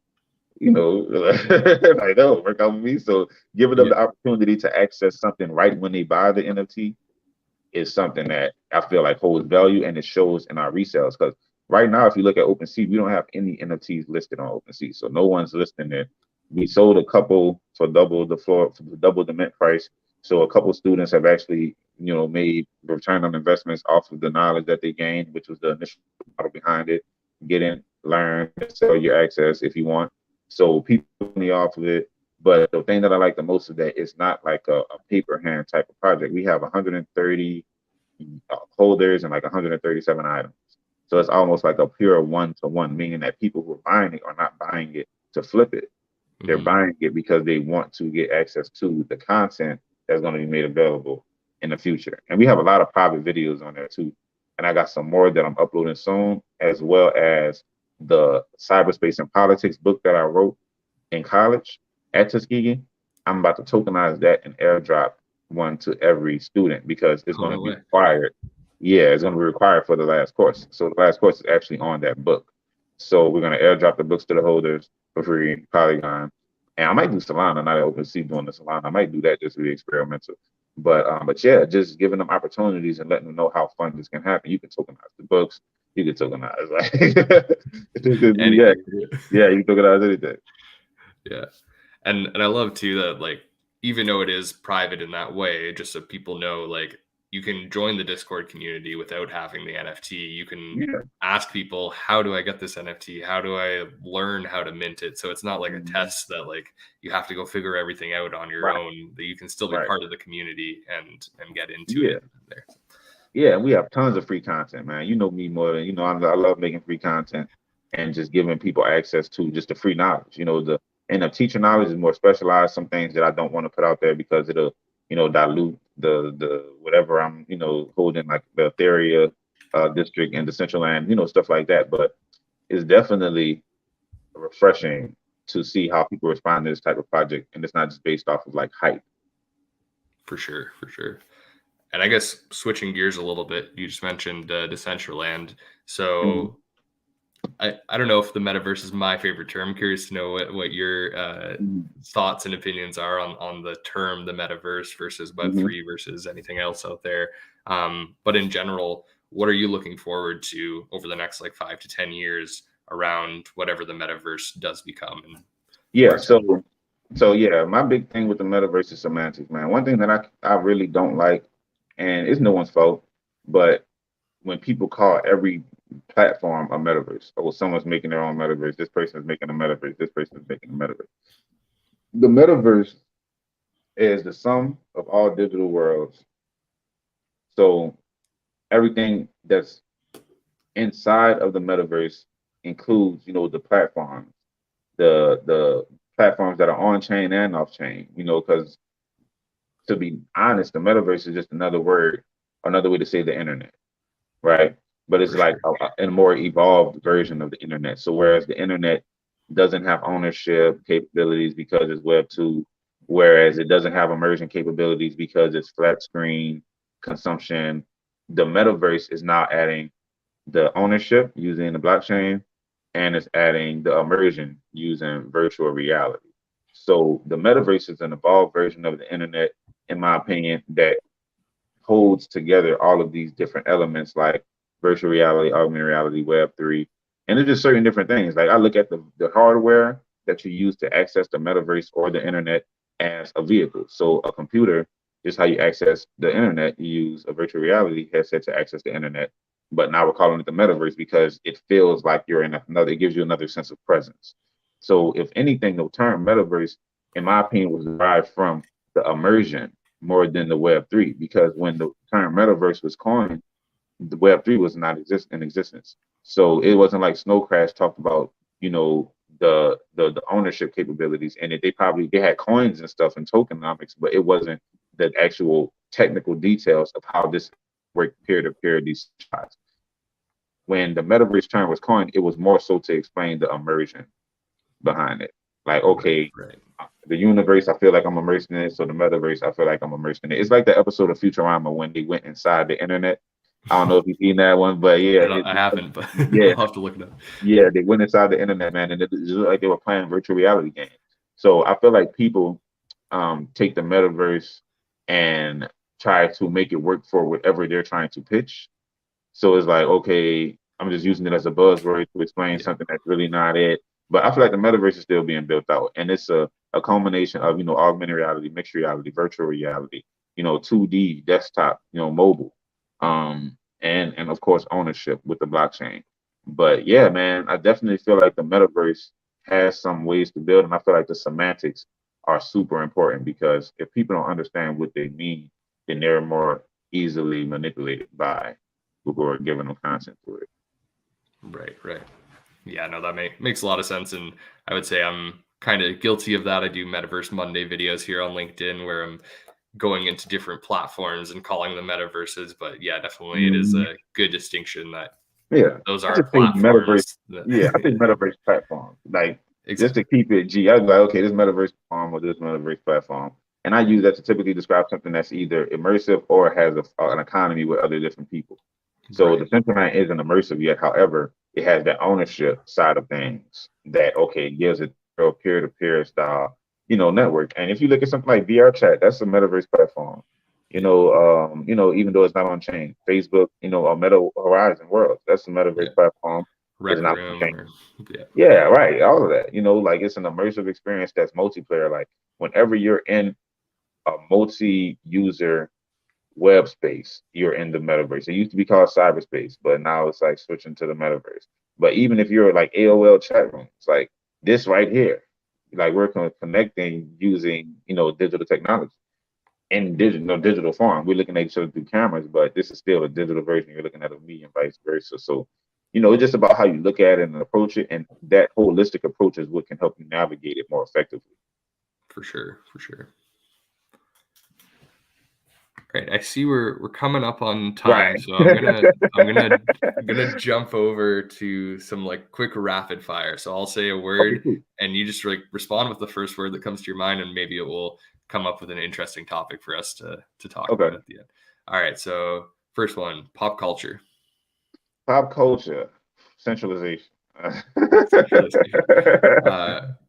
like, no, work out with me. So giving them Yeah. the opportunity to access something right when they buy the NFT is something that I feel like holds value, and it shows in our resales. Because right now, if you look at OpenSea, we don't have any NFTs listed on OpenSea, so no one's listing it. We sold a couple for double the floor, for double the mint price. So a couple students have actually, made return on investments off of the knowledge that they gained, which was the initial model behind it. Get in, learn, sell your access if you want. So people money off of it. But the thing that I like the most of that is not like a paper hand type of project. We have 130 holders and like 137 items. So it's almost like a pure one-to-one, meaning that people who are buying it are not buying it to flip it. They're Mhm. buying it because they want to get access to the content that's going to be made available in the future. And we have a lot of private videos on there too. And I got some more that I'm uploading soon, as well as the cyberspace and politics book that I wrote in college at Tuskegee. I'm about to tokenize that and airdrop one to every student because it's Oh, going to no be way. required. Yeah, it's going to be required for the last course. So the last course is actually on that book. So we're going to airdrop the books to the holders for free, Polygon. And I might do Solana, not OpenSea doing the Solana. I might do that just to be experimental. But yeah, just giving them opportunities and letting them know how fun this can happen. You can tokenize the books. You can tokenize like yeah, Anything. yeah, you can tokenize anything. Yeah. And I love too that like even though it is private in that way, just so people know, like you can join the Discord community without having the NFT. You can Yeah. ask people, how do I get this NFT? How do I learn how to mint it? So it's not like a Mhm. test that like you have to go figure everything out on your Right, own, that you can still be right. part of the community and get into Yeah. it there. Yeah, we have tons of free content, man. You know me more than I love making free content and just giving people access to just the free knowledge. The teacher knowledge is more specialized. Some things that I don't want to put out there because it'll, dilute the whatever I'm, holding, like the Ethereum district and the Central Land, stuff like that. But it's definitely refreshing to see how people respond to this type of project, and it's not just based off of like hype. For sure, for sure. And I guess switching gears a little bit, you just mentioned Decentraland. Mhm. So I don't know if the metaverse is my favorite term. I'm curious to know what your Mhm. thoughts and opinions are on the term the metaverse versus Mhm. Web3 versus anything else out there. But in general, what are you looking forward to over the next like 5 to 10 years around whatever the metaverse does become and Yeah, where it's headed? so yeah, my big thing with the metaverse is semantics, man. One thing that I really don't like, and it's no one's fault, but when people call every platform a metaverse, or someone's making their own metaverse, this person is making a metaverse, this person is making a metaverse. The metaverse is the sum of all digital worlds. So everything that's inside of the metaverse includes, the platforms, the platforms that are on chain and off chain, because to be honest, the metaverse is just another word, another way to say the internet, right? But it's For like sure. a more evolved version of the internet. So whereas the internet doesn't have ownership capabilities because it's Web 2, whereas it doesn't have immersion capabilities because it's flat screen consumption, the metaverse is now adding the ownership using the blockchain, and it's adding the immersion using virtual reality. So the metaverse is an evolved version of the internet, in my opinion, that holds together all of these different elements like virtual reality, augmented reality, Web3, and it's just certain different things. Like I look at the hardware that you use to access the metaverse or the internet as a vehicle. So a computer is how you access the internet. You use a virtual reality headset to access the internet. But now we're calling it the metaverse because it feels like you're in another, it gives you another sense of presence. So if anything, the term metaverse, in my opinion, was derived from the immersion more than the Web3, because when the term metaverse was coined, the Web3 was not in existence. So it wasn't like Snow Crash talked about, you know, the ownership capabilities, and they had coins and stuff and tokenomics, but it wasn't the actual technical details of how this worked peer to peer these shots. When the metaverse term was coined, it was more so to explain the immersion behind it. Like, Right, okay, right. the universe, I feel like I'm immersed in it. So the metaverse, I feel like I'm immersed in it. It's like the episode of Futurama when they went inside the internet. I don't know if you've seen that one, but yeah, I haven't, but yeah, I'll have to look it up. yeah, they went inside the internet, man, and it looked like they were playing virtual reality games. So I feel like people take the metaverse and try to make it work for whatever they're trying to pitch. So it's like, okay, I'm just using it as a buzzword to explain Yeah, something that's really not it. But I feel like the metaverse is still being built out, and it's a culmination of, you know, augmented reality, mixed reality, virtual reality, you know, 2D, desktop, you know, mobile, and of course ownership with the blockchain. But yeah, man, I definitely feel like the metaverse has some ways to build, and I feel like the semantics are super important, because if people don't understand what they mean, then they're more easily manipulated by who are giving them content to it. right, right. Yeah, no, that makes a lot of sense, and I would say I'm kind of guilty of that. I do Metaverse Monday videos here on LinkedIn where I'm going into different platforms and calling them metaverses. But yeah, definitely it is Mhm. a good distinction that Yeah, those I are just think metaverse. platforms that Yeah, I yeah, think metaverse platform. Like, just to exactly. keep it G, I'd be like, okay, this metaverse platform or this metaverse platform, and I use that to typically describe something that's either immersive or has an economy with other different people. So Right. the Centerline isn't immersive yet. However, it has that ownership side of things that, okay, gives it a peer-to-peer style, you know, network. And if you look at something like VR chat, that's a metaverse platform. Yeah. You know, even though it's not on chain, Facebook, you know, Meta Horizon World, that's a Yeah. metaverse platform. It's Rec not on room chain. or yeah. Yeah, right. All of that. You know, like it's an immersive experience that's multiplayer. Like whenever you're in a multi-user web space, you're in the metaverse. It used to be called cyberspace, but now it's like switching to the metaverse. But even if you're like AOL chat rooms, like this right here, like we're connecting using, you know, digital technology in digital form. We're looking at each other through cameras, but this is still a digital version. You're looking at a me and vice versa. So, you know, it's just about how you look at it and approach it, and that holistic approach is what can help you navigate it more effectively. For sure. For sure. Right. I see we're coming up on time, Right. so I'm gonna jump over to some like quick rapid fire. So I'll say a Okay, word cool. and you just like respond with the first word that comes to your mind, and maybe it will come up with an interesting topic for us to talk Okay. about at the end. All right. So first one, pop culture. Pop culture, centralization. Centralization.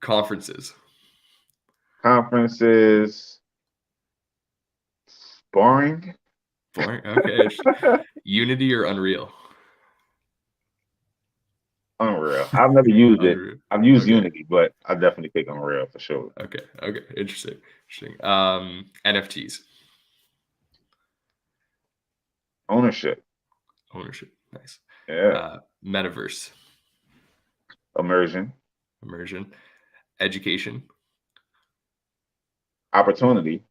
Conferences. Conferences, boring. Boring. Okay. Unity or Unreal? Unreal. I've never used it. Unreal. I've used Okay. Unity, but I definitely pick Unreal for sure. Okay. Okay. Interesting. Interesting. NFTs. Ownership. Ownership. Nice. Yeah. Metaverse. Immersion. Immersion. Education. Opportunity.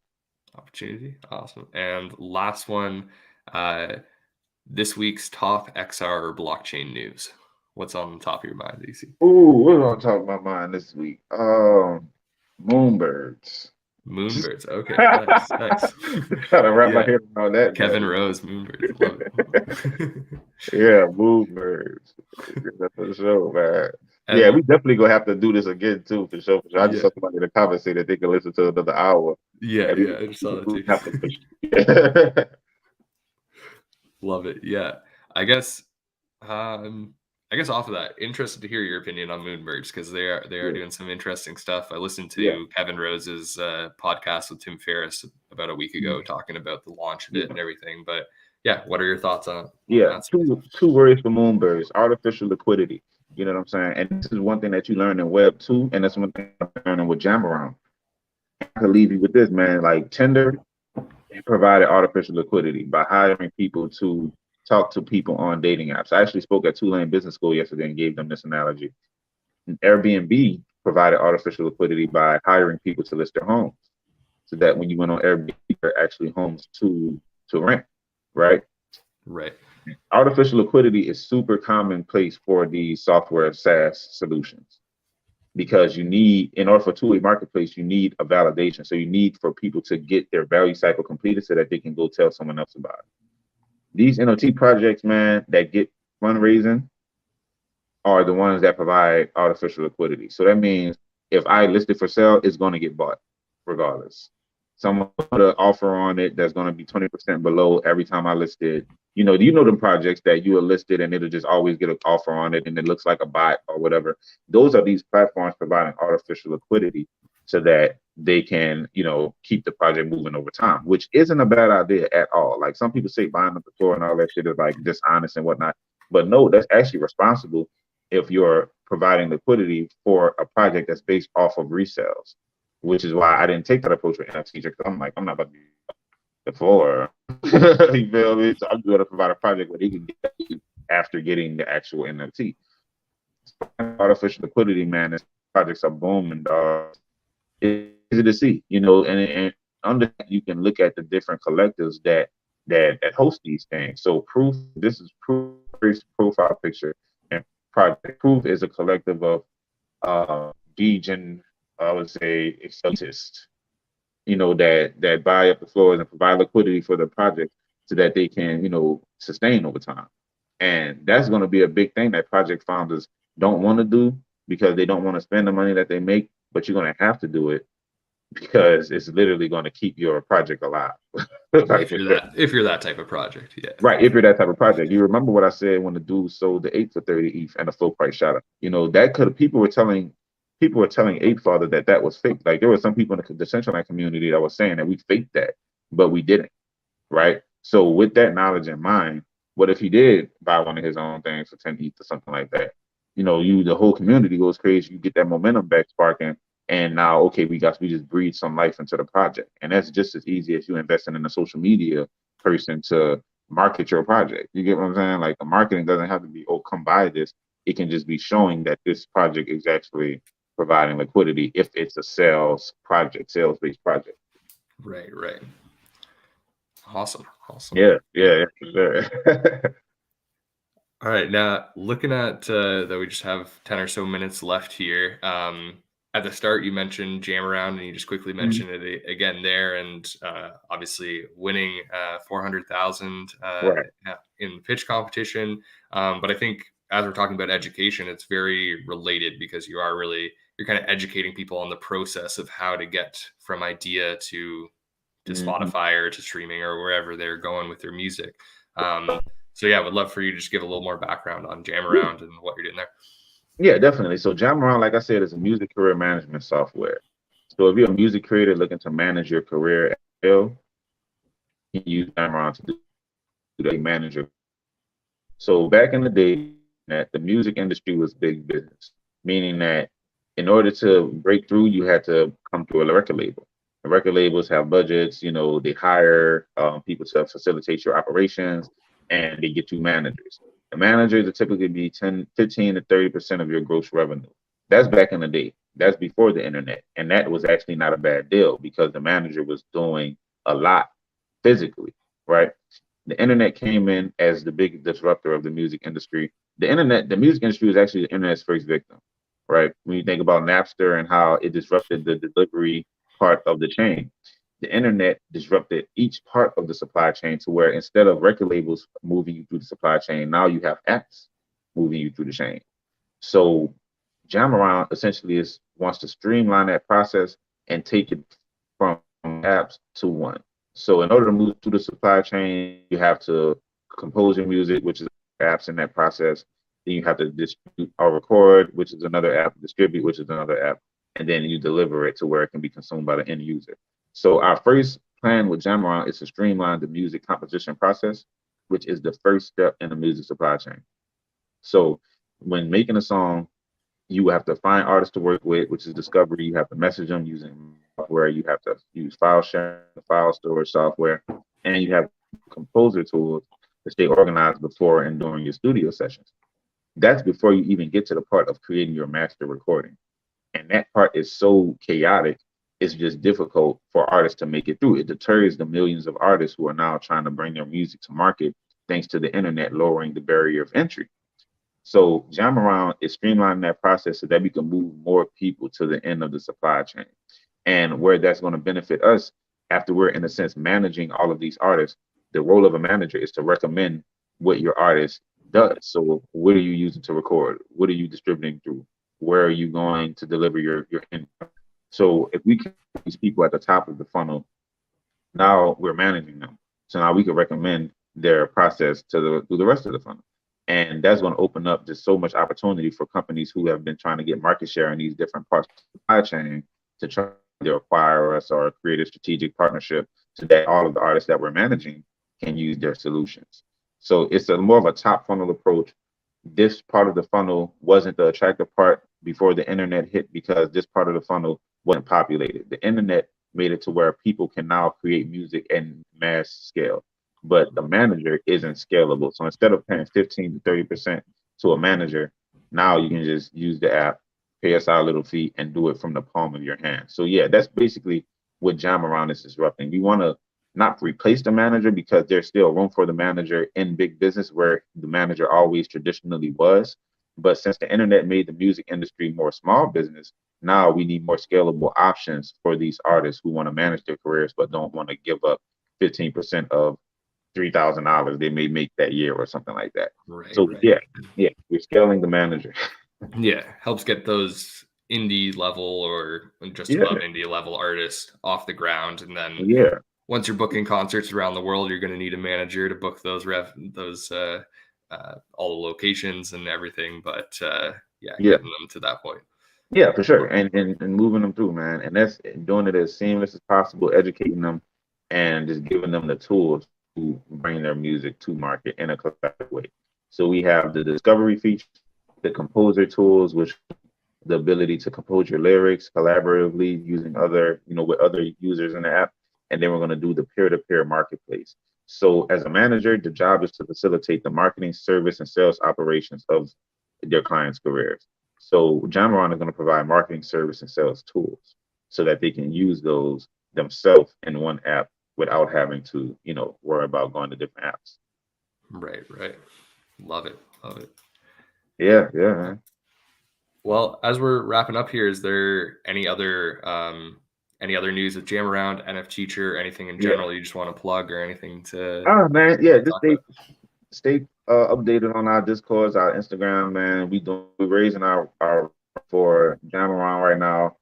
Opportunity. Awesome. And last one. Uh, this week's top XR or blockchain news. What's on the top of your mind, DC? Ooh, what on top of my mind this week? Moonbirds. Moonbirds. Okay. Nice. Nice. Trying to wrap my Yeah. head around that Kevin bad Rose. Moonbirds. Love it. Yeah, Moonbirds. That's for sure, man. Yeah, we And definitely gonna have to do this again too, for sure. For sure. I just yeah. saw somebody in the comments say that they can listen to another hour, Yeah. and Yeah. I just saw that we too. have to push. Yeah. Love it. Yeah. I guess I guess off of that, interested to hear your opinion on Moonbirds because they are Yeah, doing some interesting stuff. I listened yeah, to Kevin Rose's podcast with Tim Ferriss about a week ago mhm, talking about the launch of it yeah. and everything. But yeah, what are your thoughts on Yeah, that? two words for Moonbirds: artificial liquidity. You know what I'm saying? And this is one thing that you learn in Web 2, and that's one thing I'm learning with Jamaround. I could leave you with this, man. Like Tinder provided artificial liquidity by hiring people to talk to people on dating apps. I actually spoke at Tulane Business School yesterday and gave them this analogy. Airbnb provided artificial liquidity by hiring people to list their homes, so that when you went on Airbnb, there are actually homes to rent, right? Right. Artificial liquidity is super commonplace for these software SaaS solutions because you need, in order for a two-way marketplace, you need a validation. So you need for people to get their value cycle completed so that they can go tell someone else about it. These NFT projects, man, that get fundraising are the ones that provide artificial liquidity. So that means if I list it for sale, it's going to get bought regardless. Someone put an offer on it that's going to be 20% below every time I list it. You know the projects that you are listed and it'll just always get an offer on it and it looks like a bot or whatever. Those are these platforms providing artificial liquidity so that they can, keep the project moving over time, which isn't a bad idea at all. Like some people say buying up the floor and all that shit is like dishonest and whatnot. But no, that's actually responsible if you're providing liquidity for a project that's based off of resales, which is why I didn't take that approach with NFTs because I'm like, I'm not about to be the floor. You feel me? So I'm going to provide a project where they can get you after getting the actual NFT. Artificial liquidity, man, this projects are booming, dog. It's easy to see, and under you can look at the different collectives that host these things. So Proof, this is Proof profile picture, and Project Proof is a collective of degen, I would say, exceltists, that buy up the floors and provide liquidity for the project so that they can, sustain over time. And that's going to be a big thing that project founders don't want to do because they don't want to spend the money that they make, but you're going to have to do it because it's literally going to keep your project alive. Like, if you're that type of project, yeah. Right. If you're that type of project, you remember what I said when the dude sold the 8 for 30 ETH and the full price shot up. That could people were telling 8 Father that was fake. Like there were some people in the Decentraland community that was saying that we faked that, but we didn't. Right. So with that knowledge in mind, what if he did buy one of his own things for 10 ETH or something like that? The whole community goes crazy. You get that momentum back sparking. And now, okay, we just breathe some life into the project. And that's just as easy as you investing in a social media person to market your project. You get what I'm saying? Like the marketing doesn't have to be, oh, come buy this. It can just be showing that this project is actually providing liquidity if it's a sales-based project. Right. Awesome. Yeah, for sure. All right, now looking at that we just have 10 or so minutes left here. At the start, you mentioned Jam Around, and you just quickly mentioned it again there, and obviously winning 400,000 Right. in the pitch competition. But I think as we're talking about education, it's very related because you're kind of educating people on the process of how to get from idea to Spotify or to streaming or wherever they're going with their music. So yeah, I would love for you to just give a little more background on Jam Around and what you're doing there. Yeah, definitely. So Jamaround, like I said, is a music career management software. So if you're a music creator looking to manage your career at scale, you can use Jamaround to do that, manager. So back in the day, that the music industry was big business, meaning that in order to break through, you had to come through a record label. The record labels have budgets, they hire people to facilitate your operations, and they get you managers. The managers will typically be 15 to 30% of your gross revenue. That's back in the day. That's before the internet. And that was actually not a bad deal because the manager was doing a lot physically, right? The internet came in as the big disruptor of the music industry. The music industry was actually the internet's first victim, right? When you think about Napster and how it disrupted the delivery part of the chain, the internet disrupted each part of the supply chain to where instead of record labels moving you through the supply chain, now you have apps moving you through the chain. So Jamaround essentially wants to streamline that process and take it from apps to one. So in order to move through the supply chain, you have to compose your music, which is apps in that process. Then you have to distribute or record, which is another app, distribute, which is another app, and then you deliver it to where it can be consumed by the end user. So our first plan with Jamaround is to streamline the music composition process. which is the first step in the music supply chain. So when making a song, you have to find artists to work with, which is discovery. You have to message them using software. You have to use file sharing, file storage software, and you have composer tools to stay organized before and during your studio sessions. That's before you even get to the part of creating your master recording. And that part is so chaotic, it's just difficult for artists to make it through. It deters the millions of artists who are now trying to bring their music to market thanks to the internet lowering the barrier of entry. So Jam Around is streamlining that process so that we can move more people to the end of the supply chain. And where that's going to benefit us after we're, in a sense, managing all of these artists, the role of a manager is to recommend what your artist does. So what are you using to record? What are you distributing through? Where are you going to deliver your income? So if we keep these people at the top of the funnel, now we're managing them. So now we can recommend their process to the rest of the funnel. And that's going to open up just so much opportunity for companies who have been trying to get market share in these different parts of the supply chain to try to acquire us or create a strategic partnership so that all of the artists that we're managing can use their solutions. So it's a more of a top funnel approach. This part of the funnel wasn't the attractive part before the internet hit because this part of the funnel wasn't populated. The internet made it to where people can now create music in mass scale, but the manager isn't scalable. So instead of paying 15 to 30% to a manager, now you can just use the app, pay us our little fee, and do it from the palm of your hand. So yeah, that's basically what Jam Around is disrupting. We want to not replace the manager because there's still room for the manager in big business where the manager always traditionally was. But since the internet made the music industry more small business, now we need more scalable options for these artists who want to manage their careers but don't want to give up 15% of $3,000 they may make that year or something like that. Right, So right. yeah, we're scaling the manager. Yeah, helps get those indie level or just Yeah, above indie level artists off the ground, and then yeah, once you're booking concerts around the world, you're going to need a manager to book all the locations and everything. But yeah, yeah. getting them to that point. Yeah, for sure. And moving them through, man. And that's doing it as seamless as possible, educating them and just giving them the tools to bring their music to market in a collaborative way. So we have the discovery feature, the composer tools, which the ability to compose your lyrics collaboratively using other, with other users in the app. And then we're going to do the peer-to-peer marketplace. So as a manager, the job is to facilitate the marketing, service, and sales operations of their clients' careers. So Jamron is going to provide marketing, service, and sales tools so that they can use those themselves in one app without having to, worry about going to different apps. Right, right. Love it, love it. Yeah, yeah, man. Well, as we're wrapping up here, is there any other news with Jam Around, NF Teacher, anything in Yeah. general you just want to plug or anything to Man, yeah, just talk about? stay updated on our Discords, our Instagram, man. We're raising our for Jam Around right now,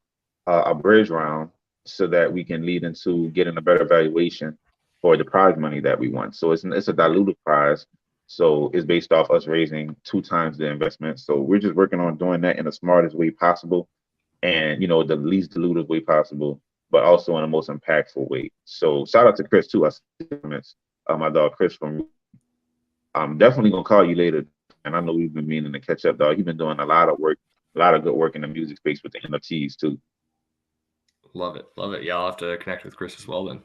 a bridge round, so that we can lead into getting a better valuation for the prize money that we want. So it's a diluted prize. So it's based off us raising 2 times the investment. So we're just working on doing that in the smartest way possible and the least dilutive way possible, but also in the most impactful way. So shout out to Chris too. I see comments. My dog Chris from I'm definitely gonna call you later. And I know we've been meaning to catch up, dog. You've been doing a lot of work, a lot of good work in the music space with the NFTs too. Love it, love it. Yeah, I'll have to connect with Chris as well then.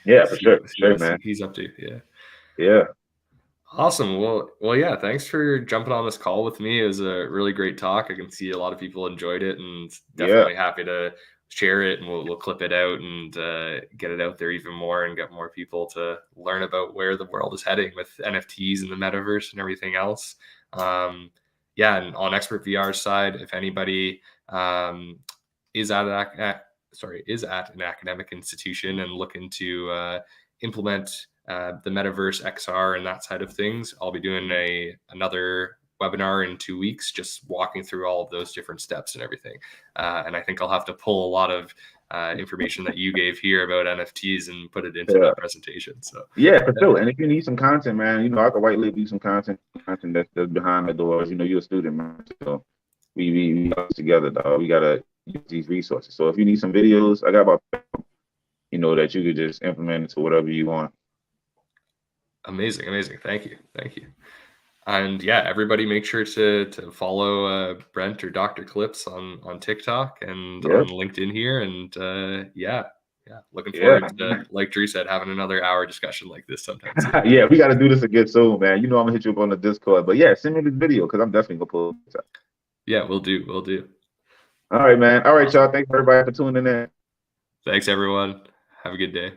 Yeah, for see, sure, see sure, what man. he's up to. Yeah. Yeah, Awesome. Well, yeah. Thanks for jumping on this call with me. It was a really great talk. I can see a lot of people enjoyed it, and definitely happy to share it. And we'll clip it out and get it out there even more, and get more people to learn about where the world is heading with NFTs and the metaverse and everything else. Yeah, and on Expert VR's side, if anybody is at an academic institution and looking to implement the Metaverse XR and that side of things, I'll be doing another webinar in 2 weeks, just walking through all of those different steps and everything. And I think I'll have to pull a lot of information that you gave here about NFTs and put it into that presentation. So yeah, for sure. And if you need some content, man, I could white label you some content that's behind the doors. You're a student, man. So we got together, dog. We gotta use these resources. So if you need some videos, I got about that you could just implement into whatever you want. Amazing, amazing. Thank you, thank you. And yeah, everybody make sure to follow Brent or Dr. Clipz on TikTok and on Yep. LinkedIn here. And yeah, yeah, looking Yeah. forward to, like Drew said, having another hour discussion like this sometime soon. Yeah, we got to do this again soon, man. You know I'm gonna hit you up on the Discord, but yeah, send me this video because I'm definitely gonna pull it up. Yeah, we'll do, we'll do. All right, man. All right, Awesome. y'all. Thanks everybody for tuning in. Thanks everyone. Have a good day.